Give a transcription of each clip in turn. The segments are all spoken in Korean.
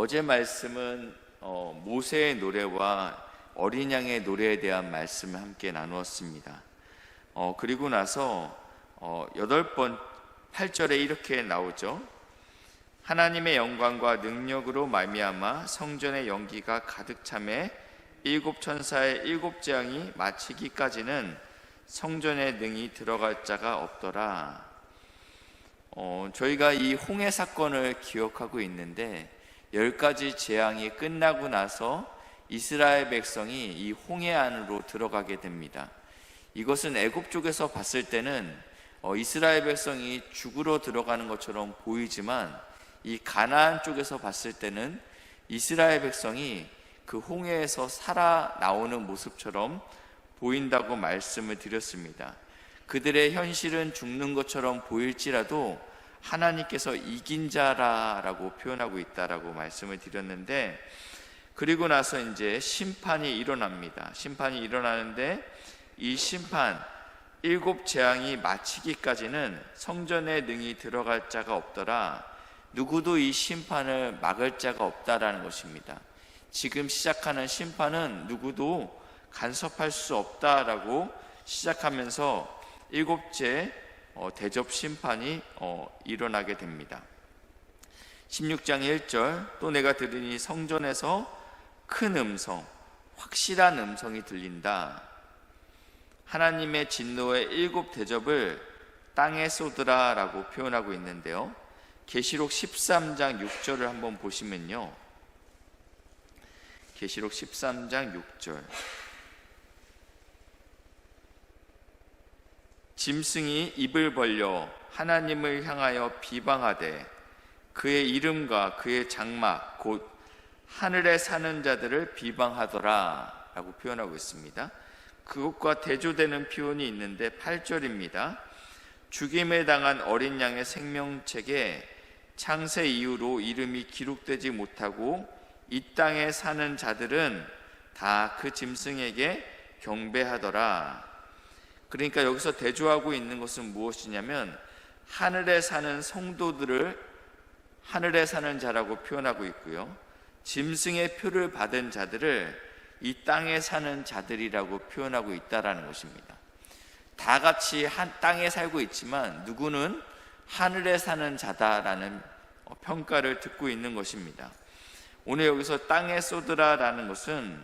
어제 말씀은 모세의 노래와 어린 양의 노래에 대한 말씀을 함께 나누었습니다. 그리고 나서 8절에 이렇게 나오죠. 하나님의 영광과 능력으로 말미암아 성전의 연기가 가득 차매 7 천사의 7 재앙이 마치기까지는 성전에 능히 들어갈 자가 없더라. 저희가 이 홍해 사건을 기억하고 있는데 10가지 재앙이 끝나고 나서 이스라엘 백성이 이 홍해 안으로 들어가게 됩니다. 이것은 애굽 쪽에서 봤을 때는 이스라엘 백성이 죽으러 들어가는 것처럼 보이지만 이 가나안 쪽에서 봤을 때는 이스라엘 백성이 그 홍해에서 살아나오는 모습처럼 보인다고 말씀을 드렸습니다. 그들의 현실은 죽는 것처럼 보일지라도 하나님께서 이긴 자라고 표현하고 있다라고 말씀을 드렸는데, 그리고 나서 이제 심판이 일어납니다. 심판이 일어나는데 이 심판 7 재앙이 마치기까지는 성전에 능히 들어갈 자가 없더라. 누구도 이 심판을 막을 자가 없다라는 것입니다. 지금 시작하는 심판은 누구도 간섭할 수 없다라고 시작하면서 7째 대접 심판이 일어나게 됩니다. 16장 1절, 또 내가 들으니 성전에서 큰 음성, 확실한 음성이 들린다. 하나님의 진노의 7 대접을 땅에 쏟으라 라고 표현하고 있는데요, 계시록 13장 6절을 한번 보시면요, 계시록 13장 6절, 짐승이 입을 벌려 하나님을 향하여 비방하되 그의 이름과 그의 장막 곧 하늘에 사는 자들을 비방하더라 라고 표현하고 있습니다. 그것과 대조되는 표현이 있는데 8절입니다. 죽임을 당한 어린 양의 생명책에 창세 이후로 이름이 기록되지 못하고 이 땅에 사는 자들은 다 그 짐승에게 경배하더라. 그러니까 여기서 대조하고 있는 것은 무엇이냐면 하늘에 사는 성도들을 하늘에 사는 자라고 표현하고 있고요, 짐승의 표를 받은 자들을 이 땅에 사는 자들이라고 표현하고 있다라는 것입니다. 다 같이 한 땅에 살고 있지만 누구는 하늘에 사는 자다라는 평가를 듣고 있는 것입니다. 오늘 여기서 땅에 쏟으라라는 것은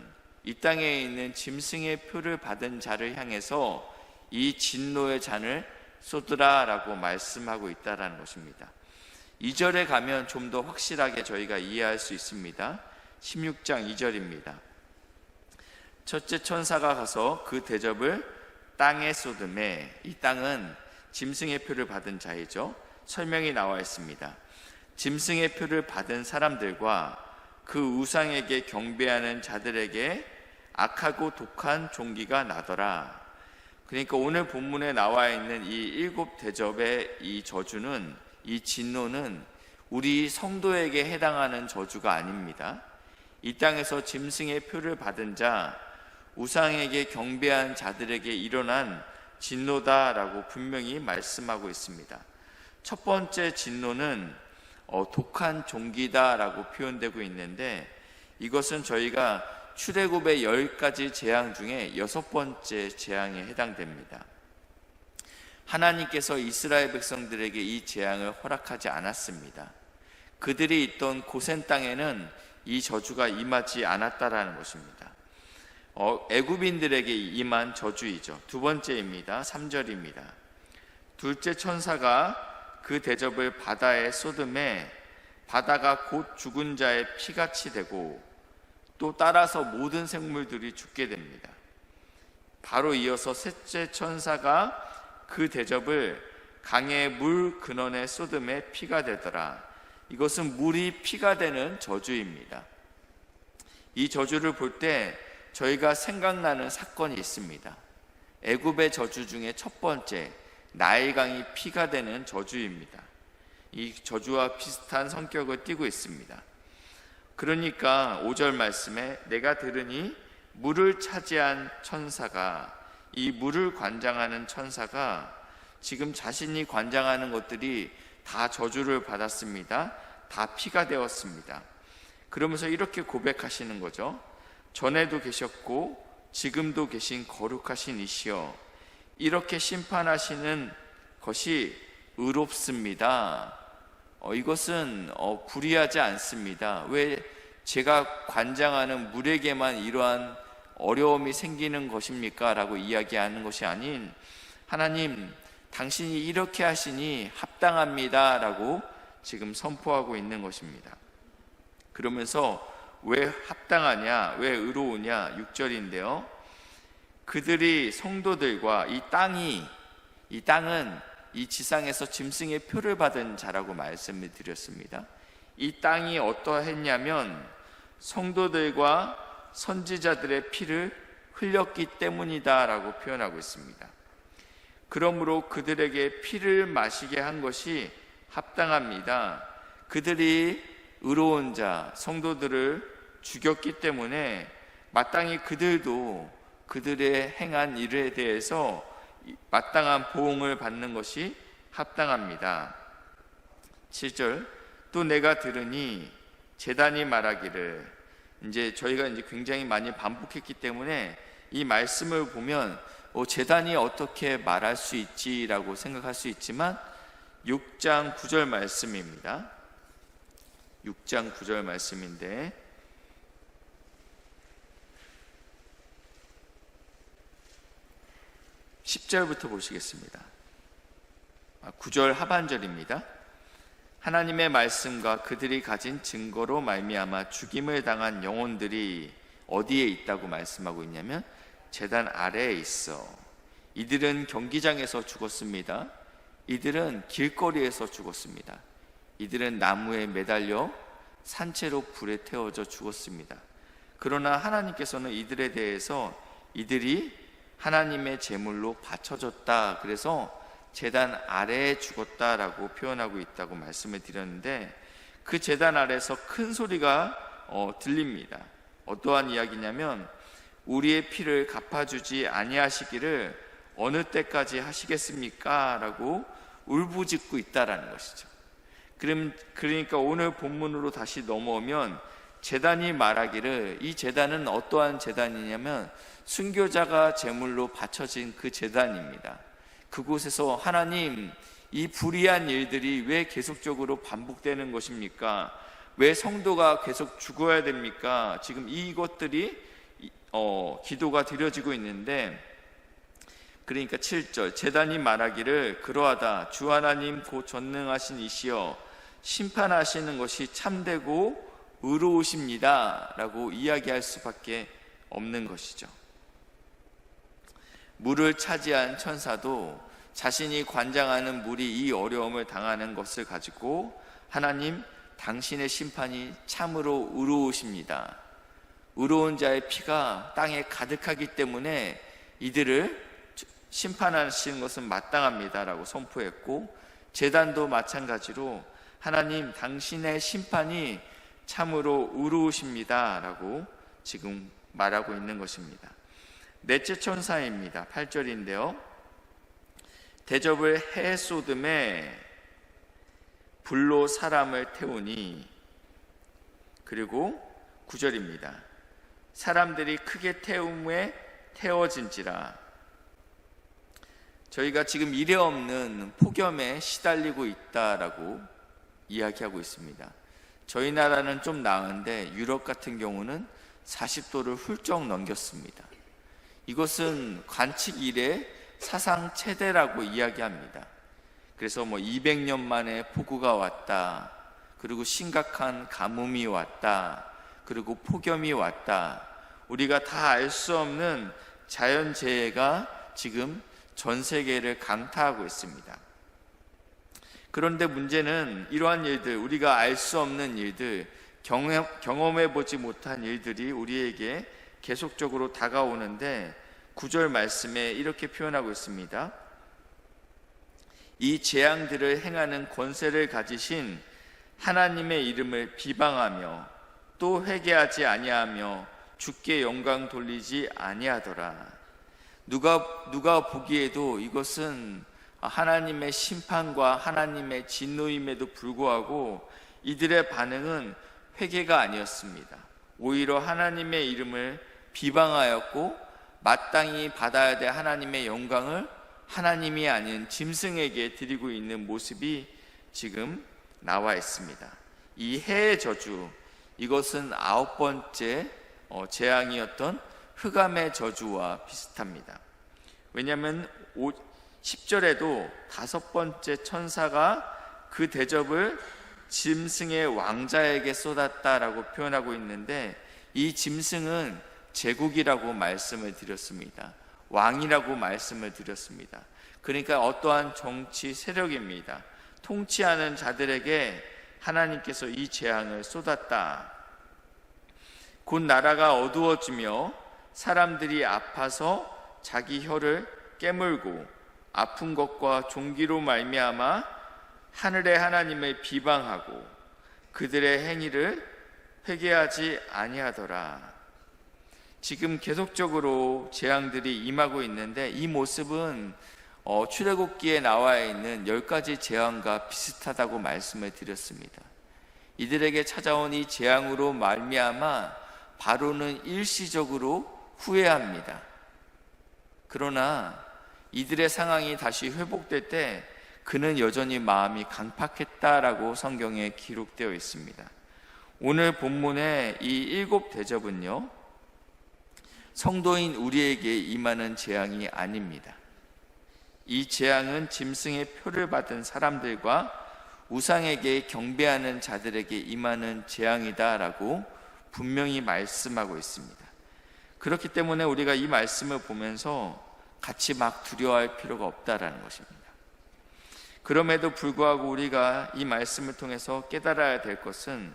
이 땅에 있는 짐승의 표를 받은 자를 향해서 이 진노의 잔을 쏟으라라고 말씀하고 있다라는 것입니다. 2절에 가면 좀 더 확실하게 저희가 이해할 수 있습니다. 16장 2절입니다. 첫째 천사가 가서 그 대접을 땅에 쏟음에, 이 땅은 짐승의 표를 받은 자이죠. 설명이 나와 있습니다. 짐승의 표를 받은 사람들과 그 우상에게 경배하는 자들에게 악하고 독한 종기가 나더라. 그러니까 오늘 본문에 나와 있는 이 7 대접의 이 저주는, 이 진노는 우리 성도에게 해당하는 저주가 아닙니다. 이 땅에서 짐승의 표를 받은 자, 우상에게 경배한 자들에게 일어난 진노다라고 분명히 말씀하고 있습니다. 첫 번째 진노는 독한 종기다라고 표현되고 있는데, 이것은 저희가 출애굽의 10가지 재앙 중에 6번째 재앙에 해당됩니다. 하나님께서 이스라엘 백성들에게 이 재앙을 허락하지 않았습니다. 그들이 있던 고센 땅에는 이 저주가 임하지 않았다라는 것입니다. 애굽인들에게 임한 저주이죠. 두 번째입니다. 3절입니다. 둘째 천사가 그 대접을 바다에 쏟음에 바다가 곧 죽은 자의 피같이 되고 또 따라서 모든 생물들이 죽게 됩니다. 바로 이어서 셋째 천사가 그 대접을 강의 물 근원에 쏟음에 피가 되더라. 이것은 물이 피가 되는 저주입니다. 이 저주를 볼 때 저희가 생각나는 사건이 있습니다. 애굽의 저주 중에 첫 번째, 나일강이 피가 되는 저주입니다. 이 저주와 비슷한 성격을 띠고 있습니다. 그러니까 5절 말씀에 내가 들으니 물을 차지한 천사가, 이 물을 관장하는 천사가 지금 자신이 관장하는 것들이 다 저주를 받았습니다. 다 피가 되었습니다. 그러면서 이렇게 고백하시는 거죠. 전에도 계셨고 지금도 계신 거룩하신 이시여, 이렇게 심판하시는 것이 의롭습니다. 이것은 불의하지 않습니다. 왜 제가 관장하는 물에게만 이러한 어려움이 생기는 것입니까? 라고 이야기하는 것이 아닌, 하나님 당신이 이렇게 하시니 합당합니다 라고 지금 선포하고 있는 것입니다. 그러면서 왜 합당하냐, 왜 의로우냐, 6절인데요. 그들이 성도들과 이 땅은 이 지상에서 짐승의 표를 받은 자라고 말씀을 드렸습니다. 이 땅이 어떠했냐면 성도들과 선지자들의 피를 흘렸기 때문이다 라고 표현하고 있습니다. 그러므로 그들에게 피를 마시게 한 것이 합당합니다. 그들이 의로운 자, 성도들을 죽였기 때문에 마땅히 그들도 그들의 행한 일에 대해서 마땅한 보응을 받는 것이 합당합니다. 7절, 또 내가 들으니 제단이 말하기를, 이제 저희가 굉장히 많이 반복했기 때문에 이 말씀을 보면 제단이 어떻게 말할 수 있지라고 생각할 수 있지만 6장 9절 말씀입니다. 6장 9절 말씀인데, 십 10절부터 보시겠습니다. 9절 하반절입니다. 하나님의 말씀과 그들이 가진 증거로 말미암아 죽임을 당한 영혼들이 어디에 있다고 말씀하고 있냐면 제단 아래에 있어. 이들은 경기장에서 죽었습니다. 이들은 길거리에서 죽었습니다. 이들은 나무에 매달려 산채로 불에 태워져 죽었습니다. 그러나 하나님께서는 이들에 대해서 이들이 하나님의 제물로 바쳐졌다, 그래서 제단 아래에 죽었다라고 표현하고 있다고 말씀을 드렸는데, 그 제단 아래에서 큰 소리가 들립니다. 어떠한 이야기냐면 우리의 피를 갚아주지 아니하시기를 어느 때까지 하시겠습니까? 라고 울부짖고 있다라는 것이죠. 그러니까 오늘 본문으로 다시 넘어오면 제단이 말하기를, 이 제단은 어떠한 제단이냐면 순교자가 제물로 바쳐진 그 제단입니다. 그곳에서 하나님, 이 불의한 일들이 왜 계속적으로 반복되는 것입니까? 왜 성도가 계속 죽어야 됩니까? 지금 이것들이 기도가 드려지고 있는데, 그러니까 7절, 제단이 말하기를 그러하다 주 하나님 곧 전능하신 이시여 심판하시는 것이 참되고 의로우십니다 라고 이야기할 수밖에 없는 것이죠. 물을 차지한 천사도 자신이 관장하는 물이 이 어려움을 당하는 것을 가지고 하나님, 당신의 심판이 참으로 의로우십니다. 의로운 자의 피가 땅에 가득하기 때문에 이들을 심판하시는 것은 마땅합니다 라고 선포했고, 제단도 마찬가지로 하나님, 당신의 심판이 참으로 의로우십니다 라고 지금 말하고 있는 것입니다. 넷째 천사입니다. 8절인데요. 대접을 해 쏟음에 불로 사람을 태우니, 그리고 9절입니다. 사람들이 크게 태움에 태워진지라. 저희가 지금 이례 없는 폭염에 시달리고 있다라고 이야기하고 있습니다. 저희 나라는 좀 나은데 유럽 같은 경우는 40도를 훌쩍 넘겼습니다. 이것은 관측 이래 사상 최대라고 이야기합니다. 그래서 200년 만에 폭우가 왔다, 그리고 심각한 가뭄이 왔다, 그리고 폭염이 왔다, 우리가 다 알 수 없는 자연재해가 지금 전 세계를 강타하고 있습니다. 그런데 문제는 이러한 일들, 우리가 알 수 없는 일들, 경험해 보지 못한 일들이 우리에게 계속적으로 다가오는데 9절 말씀에 이렇게 표현하고 있습니다. 이 재앙들을 행하는 권세를 가지신 하나님의 이름을 비방하며 또 회개하지 아니하며 주께 영광 돌리지 아니하더라. 누가 보기에도 이것은 하나님의 심판과 하나님의 진노임에도 불구하고 이들의 반응은 회개가 아니었습니다. 오히려 하나님의 이름을 비방하였고 마땅히 받아야 될 하나님의 영광을 하나님이 아닌 짐승에게 드리고 있는 모습이 지금 나와 있습니다. 이 해의 저주, 이것은 9번째 재앙이었던 흑암의 저주와 비슷합니다. 왜냐하면 10절에도 5번째 천사가 그 대접을 짐승의 왕자에게 쏟았다라고 표현하고 있는데, 이 짐승은 제국이라고 말씀을 드렸습니다. 왕이라고 말씀을 드렸습니다. 그러니까 어떠한 정치 세력입니다. 통치하는 자들에게 하나님께서 이 재앙을 쏟았다. 곧 나라가 어두워지며 사람들이 아파서 자기 혀를 깨물고 아픈 것과 종기로 말미암아 하늘의 하나님을 비방하고 그들의 행위를 회개하지 아니하더라. 지금 계속적으로 재앙들이 임하고 있는데, 이 모습은 출애굽기에 나와 있는 10가지 재앙과 비슷하다고 말씀을 드렸습니다. 이들에게 찾아온 이 재앙으로 말미암아 바로는 일시적으로 후회합니다. 그러나 이들의 상황이 다시 회복될 때 그는 여전히 마음이 강팍했다라고 성경에 기록되어 있습니다. 오늘 본문의 이 7 대접은요, 성도인 우리에게 임하는 재앙이 아닙니다. 이 재앙은 짐승의 표를 받은 사람들과 우상에게 경배하는 자들에게 임하는 재앙이다라고 분명히 말씀하고 있습니다. 그렇기 때문에 우리가 이 말씀을 보면서 같이 막 두려워할 필요가 없다라는 것입니다. 그럼에도 불구하고 우리가 이 말씀을 통해서 깨달아야 될 것은,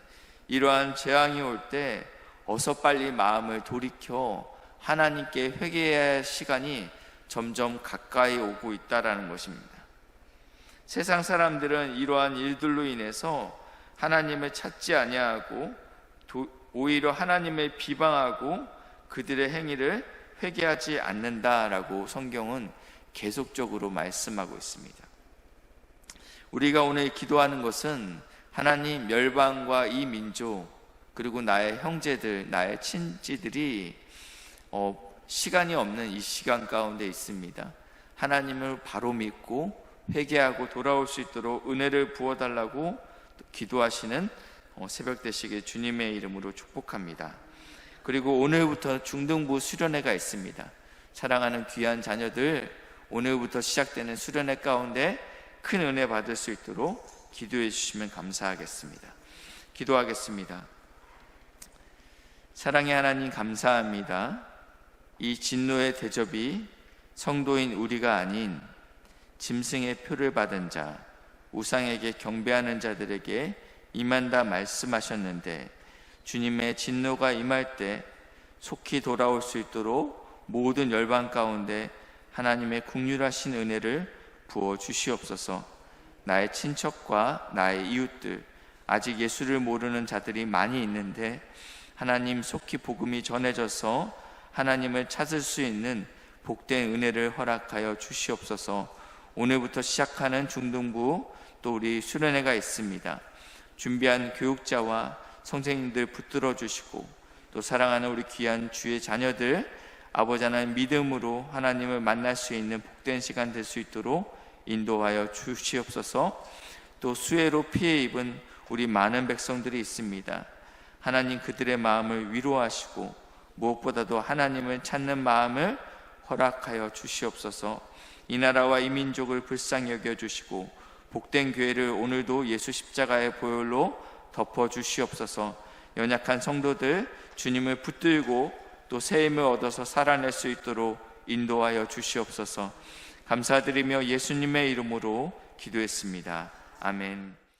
이러한 재앙이 올 때 어서 빨리 마음을 돌이켜 하나님께 회개해야 할 시간이 점점 가까이 오고 있다라는 것입니다. 세상 사람들은 이러한 일들로 인해서 하나님을 찾지 아니하고 오히려 하나님을 비방하고 그들의 행위를 회개하지 않는다라고 성경은 계속적으로 말씀하고 있습니다. 우리가 오늘 기도하는 것은 하나님, 멸망과 이 민족, 그리고 나의 형제들, 나의 친지들이 시간이 없는 이 시간 가운데 있습니다. 하나님을 바로 믿고 회개하고 돌아올 수 있도록 은혜를 부어달라고 기도하시는 새벽 되시길 주님의 이름으로 축복합니다. 그리고 오늘부터 중등부 수련회가 있습니다. 사랑하는 귀한 자녀들, 오늘부터 시작되는 수련회 가운데 큰 은혜 받을 수 있도록 기도해 주시면 감사하겠습니다. 기도하겠습니다. 사랑의 하나님, 감사합니다. 이 진노의 대접이 성도인 우리가 아닌 짐승의 표를 받은 자, 우상에게 경배하는 자들에게 임한다 말씀하셨는데, 주님의 진노가 임할 때 속히 돌아올 수 있도록 모든 열방 가운데 하나님의 긍휼하신 은혜를 부어 주시옵소서. 나의 친척과 나의 이웃들, 아직 예수를 모르는 자들이 많이 있는데 하나님, 속히 복음이 전해져서 하나님을 찾을 수 있는 복된 은혜를 허락하여 주시옵소서. 오늘부터 시작하는 중등부, 또 우리 수련회가 있습니다. 준비한 교육자와 선생님들 붙들어 주시고, 또 사랑하는 우리 귀한 주의 자녀들, 아버지 하나님 믿음으로 하나님을 만날 수 있는 복된 시간 될 수 있도록 인도하여 주시옵소서. 또 수해로 피해 입은 우리 많은 백성들이 있습니다. 하나님, 그들의 마음을 위로하시고 무엇보다도 하나님을 찾는 마음을 허락하여 주시옵소서. 이 나라와 이 민족을 불쌍히 여겨주시고 복된 교회를 오늘도 예수 십자가의 보혈로 덮어 주시옵소서. 연약한 성도들 주님을 붙들고 또 새 힘을 얻어서 살아낼 수 있도록 인도하여 주시옵소서. 감사드리며 예수님의 이름으로 기도했습니다. 아멘.